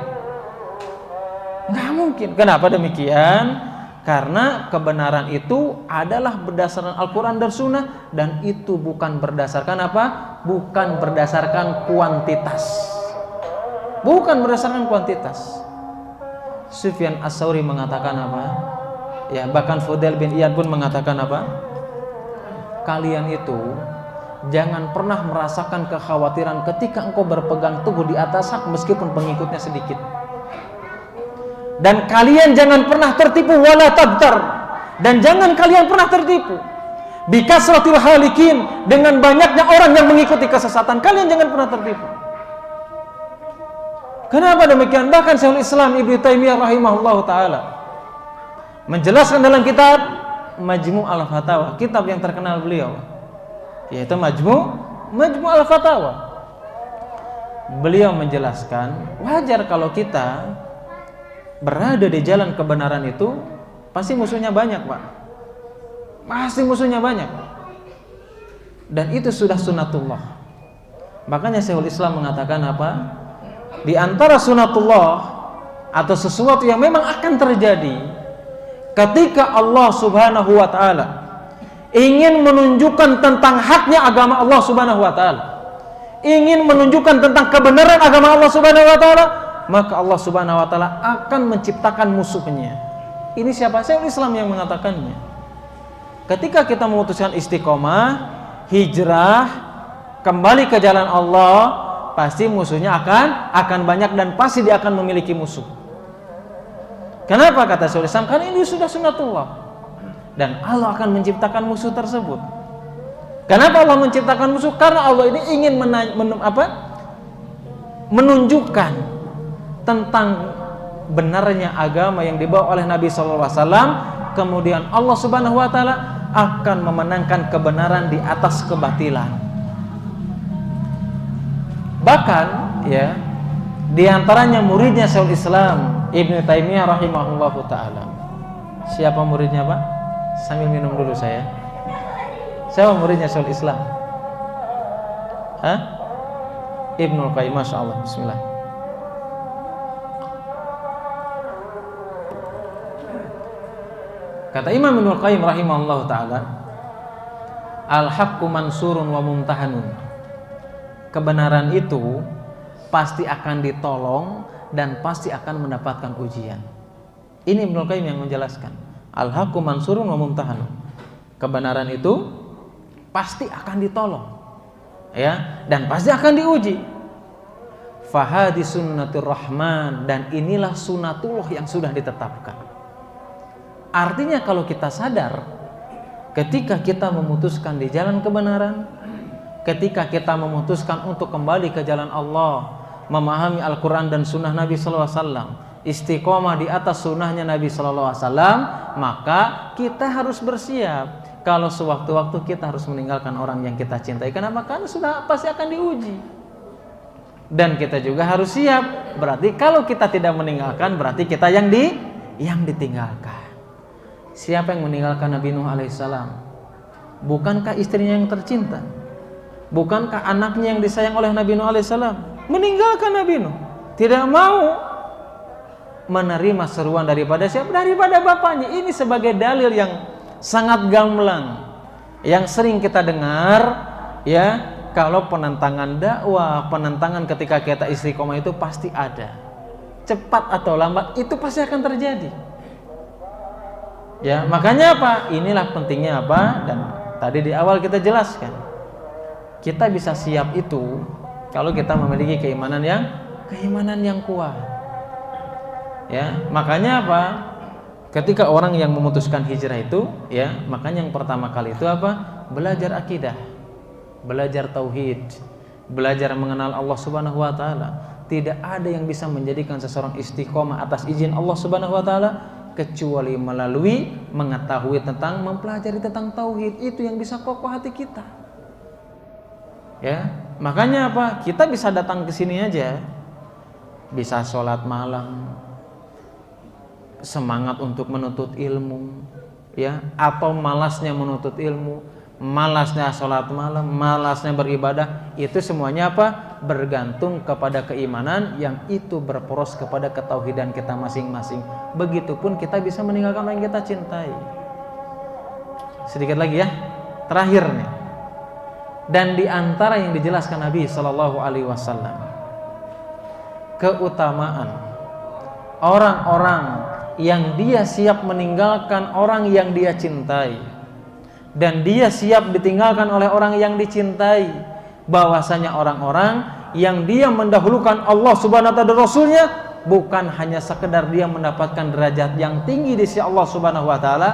Enggak mungkin. Kenapa demikian? Karena kebenaran itu adalah berdasarkan Al-Quran dan Sunnah, dan itu bukan berdasarkan apa? Bukan berdasarkan kuantitas. bukan berdasarkan kuantitas. Sufyan Ats-Tsauri mengatakan apa? Ya, bahkan Fudail bin Iyad pun mengatakan apa? Kalian itu jangan pernah merasakan kekhawatiran ketika engkau berpegang teguh di atas hak meskipun pengikutnya sedikit. Dan kalian jangan pernah tertipu wala tabtar, dan jangan kalian pernah tertipu bikasratil halikin, dengan banyaknya orang yang mengikuti kesesatan. Kalian jangan pernah tertipu. Kenapa demikian? Bahkan Syekhul Islam Ibnu Taimiyah rahimahullahu taala menjelaskan dalam kitab Majmu' al-Fatawa, kitab yang terkenal beliau, yaitu Majmu' al-Fatawa. Beliau menjelaskan, wajar kalau kita berada di jalan kebenaran itu pasti musuhnya banyak, Pak. Pasti musuhnya banyak. Dan itu sudah sunatullah. Makanya Syekhul Islam mengatakan apa? Di antara sunatullah atau sesuatu yang memang akan terjadi ketika Allah Subhanahu wa taala ingin menunjukkan tentang haknya agama Allah Subhanahu wa taala, ingin menunjukkan tentang kebenaran agama Allah Subhanahu wa taala, maka Allah Subhanahu wa taala akan menciptakan musuhnya. Ini siapa? Syekhul Islam yang mengatakannya. Ketika kita memutuskan istiqomah, hijrah, kembali ke jalan Allah, pasti musuhnya akan banyak dan pasti dia akan memiliki musuh. Kenapa kata Syekhul Islam? Karena ini sudah sunatullah dan Allah akan menciptakan musuh tersebut. Kenapa Allah menciptakan musuh? Karena Allah ini ingin menunjukkan tentang benarnya agama yang dibawa oleh Nabi SAW. Kemudian Allah Subhanahu wa taala akan memenangkan kebenaran di atas kebatilan. Bahkan ya, di antaranya muridnya Syekhul Islam Ibnu Taimiyah rahimahullahu taala. Siapa muridnya, Pak? Sambil minum dulu saya. Siapa muridnya Syekhul Islam? Hah? Ibnul Qayyim, masyaallah. Bismillah. Kata Imam Ibnul Qayyim rahimahullahu taala, al-haqqu mansurun wa mumtahanun. Kebenaran itu pasti akan ditolong dan pasti akan mendapatkan ujian. Ini Ibnul Qayyim yang menjelaskan. Al-haqqu mansurun wa mumtahanun. Kebenaran itu pasti akan ditolong, ya, dan pasti akan diuji. Fahadi sunnatur rahman, dan inilah sunatullah yang sudah ditetapkan. Artinya kalau kita sadar ketika kita memutuskan di jalan kebenaran, ketika kita memutuskan untuk kembali ke jalan Allah, memahami Al-Quran dan sunnah Nabi SAW, istiqomah di atas sunnahnya Nabi SAW, maka kita harus bersiap kalau sewaktu-waktu kita harus meninggalkan orang yang kita cintai. Kenapa? Karena sudah pasti akan diuji. Dan kita juga harus siap. Berarti kalau kita tidak meninggalkan, berarti kita yang ditinggalkan. Siapa yang meninggalkan Nabi Nuh alaihissalam? Bukankah istrinya yang tercinta? Bukankah anaknya yang disayang oleh Nabi Nuh alaihissalam? Meninggalkan Nabi Nuh, tidak mau menerima seruan daripada siapa? Daripada bapaknya. Ini sebagai dalil yang sangat gamblang, yang sering kita dengar, ya, kalau penentangan dakwah, penentangan ketika kita istiqomah itu pasti ada. Cepat atau lambat itu pasti akan terjadi. Ya, makanya apa? Inilah pentingnya apa? Dan tadi di awal kita jelaskan. Kita bisa siap itu kalau kita memiliki keimanan yang kuat. Ya, makanya apa? Ketika orang yang memutuskan hijrah itu, ya, makanya yang pertama kali itu apa? Belajar akidah, belajar tauhid, belajar mengenal Allah Subhanahu wa taala. Tidak ada yang bisa menjadikan seseorang istiqomah atas izin Allah Subhanahu wa taala kecuali melalui mengetahui tentang, mempelajari tentang tauhid. Itu yang bisa kokoh hati kita. Ya, makanya apa? Kita bisa datang ke sini aja, bisa sholat malam, semangat untuk menuntut ilmu, ya, atau malasnya menuntut ilmu, malasnya sholat malam, malasnya beribadah, itu semuanya apa? Bergantung kepada keimanan yang itu berporos kepada ketauhidan kita masing-masing. Begitupun kita bisa meninggalkan orang yang kita cintai. Sedikit lagi ya, terakhir nih. Dan di antara yang dijelaskan Nabi Shallallahu Alaihi Wasallam, keutamaan orang-orang yang dia siap meninggalkan orang yang dia cintai, dan dia siap ditinggalkan oleh orang yang dicintai, bahwasanya orang-orang yang dia mendahulukan Allah Subhanahu wa taala dan Rasulnya, bukan hanya sekedar dia mendapatkan derajat yang tinggi di sisi Allah Subhanahu wa taala,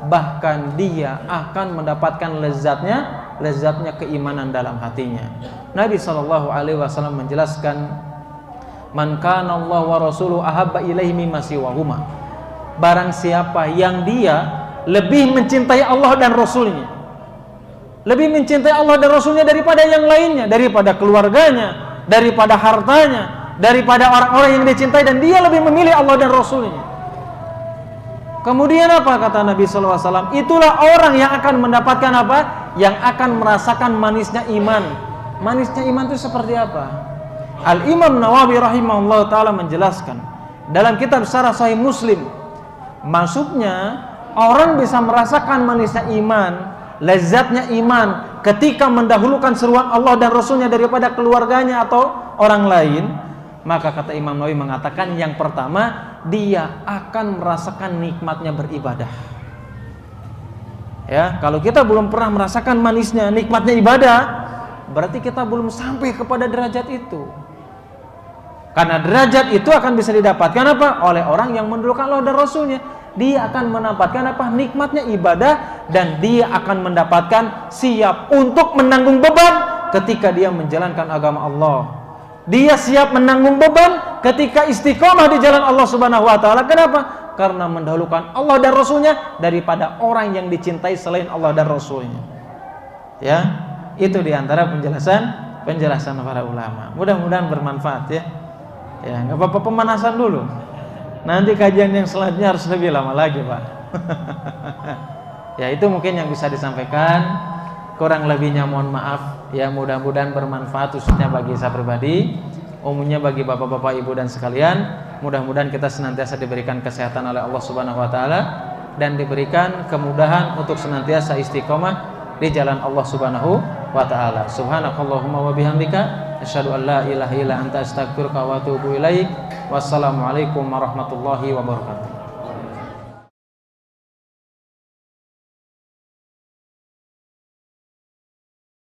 bahkan dia akan mendapatkan lezatnya keimanan dalam hatinya. Nabi sallallahu alaihi wasallam menjelaskan, man kana Allah wa rasuluhu ahabba ilaihi mimma siwahuma. Barang siapa yang dia lebih mencintai Allah dan Rasulnya, lebih mencintai Allah dan Rasulnya daripada yang lainnya, daripada keluarganya, daripada hartanya, daripada orang-orang yang dicintai, dan dia lebih memilih Allah dan Rasulnya. Kemudian apa kata Nabi SAW? Itulah orang yang akan mendapatkan apa? Yang akan merasakan manisnya iman. Manisnya iman itu seperti apa? Al-Imam Nawawi rahimahullah ta'ala menjelaskan dalam kitab Syarah Sahih Muslim, maksudnya orang bisa merasakan manisnya iman, lezatnya iman ketika mendahulukan seruan Allah dan Rasulnya daripada keluarganya atau orang lain. Maka kata Imam Nawawi mengatakan, yang pertama, dia akan merasakan nikmatnya beribadah. Ya, kalau kita belum pernah merasakan manisnya, nikmatnya ibadah, berarti kita belum sampai kepada derajat itu. Karena derajat itu akan bisa didapatkan apa? Oleh orang yang mendahulukan Allah dan Rasulnya. Dia akan mendapatkan apa? Nikmatnya ibadah, dan dia akan mendapatkan siap untuk menanggung beban ketika dia menjalankan agama Allah. Dia siap menanggung beban ketika istiqomah di jalan Allah Subhanahu wa taala. Kenapa? Karena mendahulukan Allah dan Rasulnya daripada orang yang dicintai selain Allah dan Rasulnya. Ya, itu diantara penjelasan para ulama. Mudah-mudahan bermanfaat ya. Ya, nggak apa-apa, pemanasan dulu. Nanti kajian yang selanjutnya harus lebih lama lagi, Pak. Ya, itu mungkin yang bisa disampaikan. Kurang lebihnya mohon maaf. Ya, mudah-mudahan bermanfaat khususnya bagi saya pribadi, umumnya bagi bapak-bapak, ibu dan sekalian. Mudah-mudahan kita senantiasa diberikan kesehatan oleh Allah Subhanahu wa taala dan diberikan kemudahan untuk senantiasa istiqomah di jalan Allah Subhanahu wa taala. Subhanakallahumma wa bihamdika asyhadu an la ilaha illa anta astaghfiruka wa atubu ilaik. Wassalamualaikum warahmatullahi wabarakatuh.